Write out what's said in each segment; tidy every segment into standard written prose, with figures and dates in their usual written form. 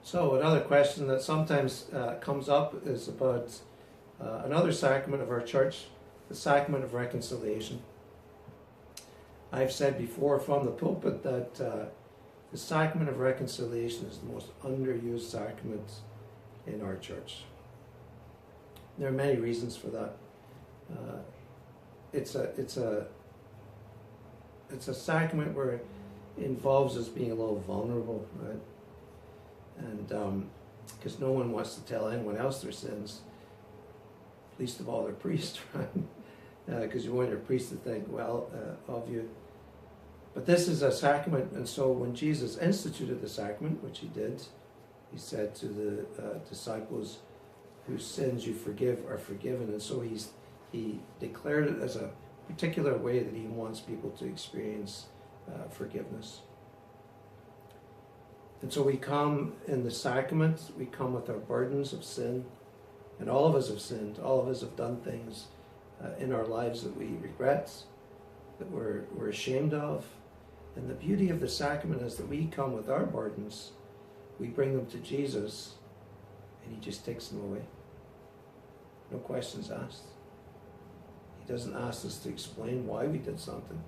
So another question that sometimes comes up is about another sacrament of our church, the sacrament of reconciliation. I've said before from the pulpit that the sacrament of reconciliation is the most underused sacrament in our church. There are many reasons for that. It's a sacrament where it involves us being a little vulnerable, right? And because no one wants to tell anyone else their sins, least of all their priest, right? Because you want your priest to think well of you. But this is a sacrament, and so when Jesus instituted the sacrament, which he did, he said to the disciples, whose sins you forgive are forgiven. And so he declared it as a particular way that he wants people to experience forgiveness. And so we come in the sacrament, we come with our burdens of sin, and all of us have sinned, all of us have done things in our lives that we regret, that we're ashamed of. And the beauty of the sacrament is that we come with our burdens, we bring them to Jesus, and he just takes them away. No questions asked. He doesn't ask us to explain why we did something.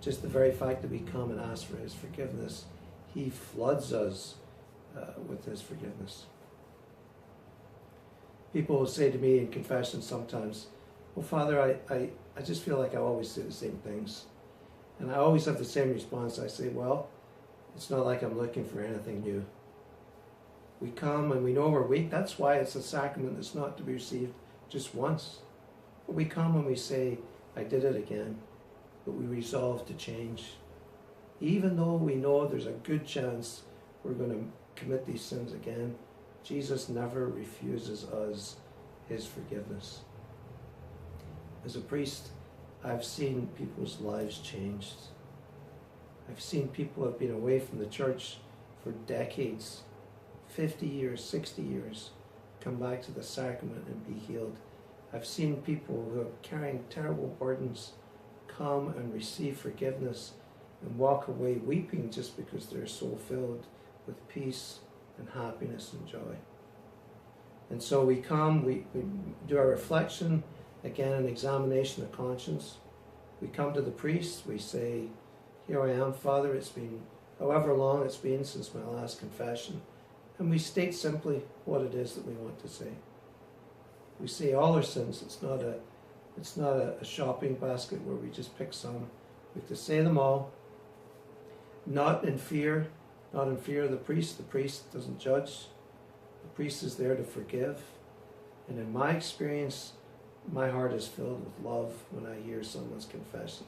Just the very fact that we come and ask for his forgiveness, he floods us with his forgiveness. People will say to me in confession sometimes, well, Father, I just feel like I always say the same things. And I always have the same response. I say, well, it's not like I'm looking for anything new. We come and we know we're weak. That's why it's a sacrament that's not to be received just once. But we come and we say, I did it again. But we resolve to change. Even though we know there's a good chance we're going to commit these sins again, Jesus never refuses us his forgiveness. As a priest, I've seen people's lives changed. I've seen people who have been away from the church for decades, 50 years, 60 years, come back to the sacrament and be healed. I've seen people who are carrying terrible burdens come and receive forgiveness and walk away weeping just because they're so filled with peace and happiness and joy. And so we come, we do our reflection, again an examination of conscience. We come to the priest, we say, here I am, Father, it's been however long it's been since my last confession. And we state simply what it is that we want to say. We say all our sins. It's not a shopping basket where we just pick some. We have to say them all, not in fear of the priest. The priest doesn't judge. The priest is there to forgive. And in my experience, my heart is filled with love when I hear someone's confession.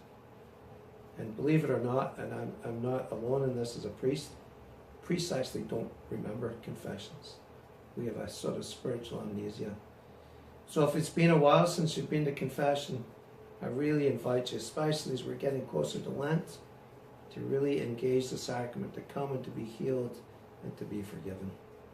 And believe it or not, and I'm not alone in this as a priest, priests actually don't remember confessions. We have a sort of spiritual amnesia. So if it's been a while since you've been to confession, I really invite you, especially as we're getting closer to Lent, to really engage the sacrament, to come and to be healed and to be forgiven.